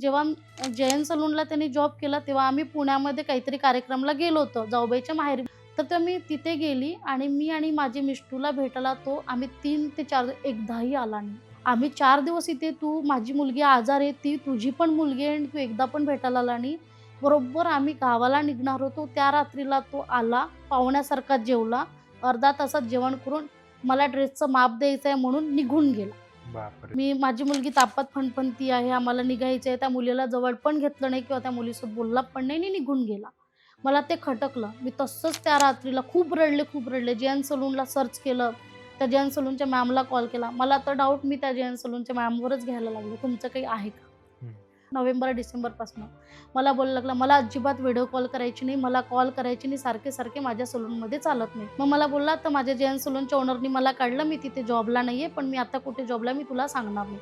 जेव्हा जयंत सलूनला त्यांनी जॉब केला तेव्हा आम्ही पुण्यामध्ये काहीतरी कार्यक्रमला गेलो होतो जाऊबाईच्या माहेरी. तर मी तिथे गेली आणि मी आणि माझे मिस्टूला भेटायला तो आम्ही 3 ते 4 एकदाही आला नाही. आम्ही 4 दिवस इथे तू माझी मुलगी आजारी आहे, ती तुझी पण मुलगी आहे आणि तू एकदा पण भेटायला आला नाही. बरोबर आम्ही गावाला निघणार होतो त्या रात्रीला तो आला, पाहुण्यासारखा जेवला. अर्ध्या तासात जेवण करून मला ड्रेसचं माप द्यायचं आहे म्हणून निघून गेला. बापरे! माझी मुलगी तापात फणफणती आहे, आम्हाला निघायचं आहे. त्या मुलीला जवळ पण घेतलं नाही किंवा त्या मुलीसोबत बोलला पण नाही आणि निघून गेला. मला ते खटकलं. मी तसंच त्या रात्रीला खूप रडले, खूप रडले. जेएन सलूनला सर्च केलं. त्या जेएन सलूनच्या मॅमला कॉल केला. मला तर डाऊट मी त्या जेएन सलूनच्या मॅमवरच घ्यायला लागले. तुमचं काही आहे का? हं. नोव्हेंबर-डिसेंबरपासून मला बोलायला लागला, "मला अजिबात व्हिडिओ कॉल करायची नाही, मला कॉल करायची नाही, सारखे-सारखे माझ्या सलूनमध्ये चालत नाही." मग मला बोलला, "तर माझ्या जेएन सलूनच्या ओनरनी मला काढलं, मी तिथे जॉबला नाही आहे, पण मी आता कुठे जॉबला मी तुला सांगणार नाही."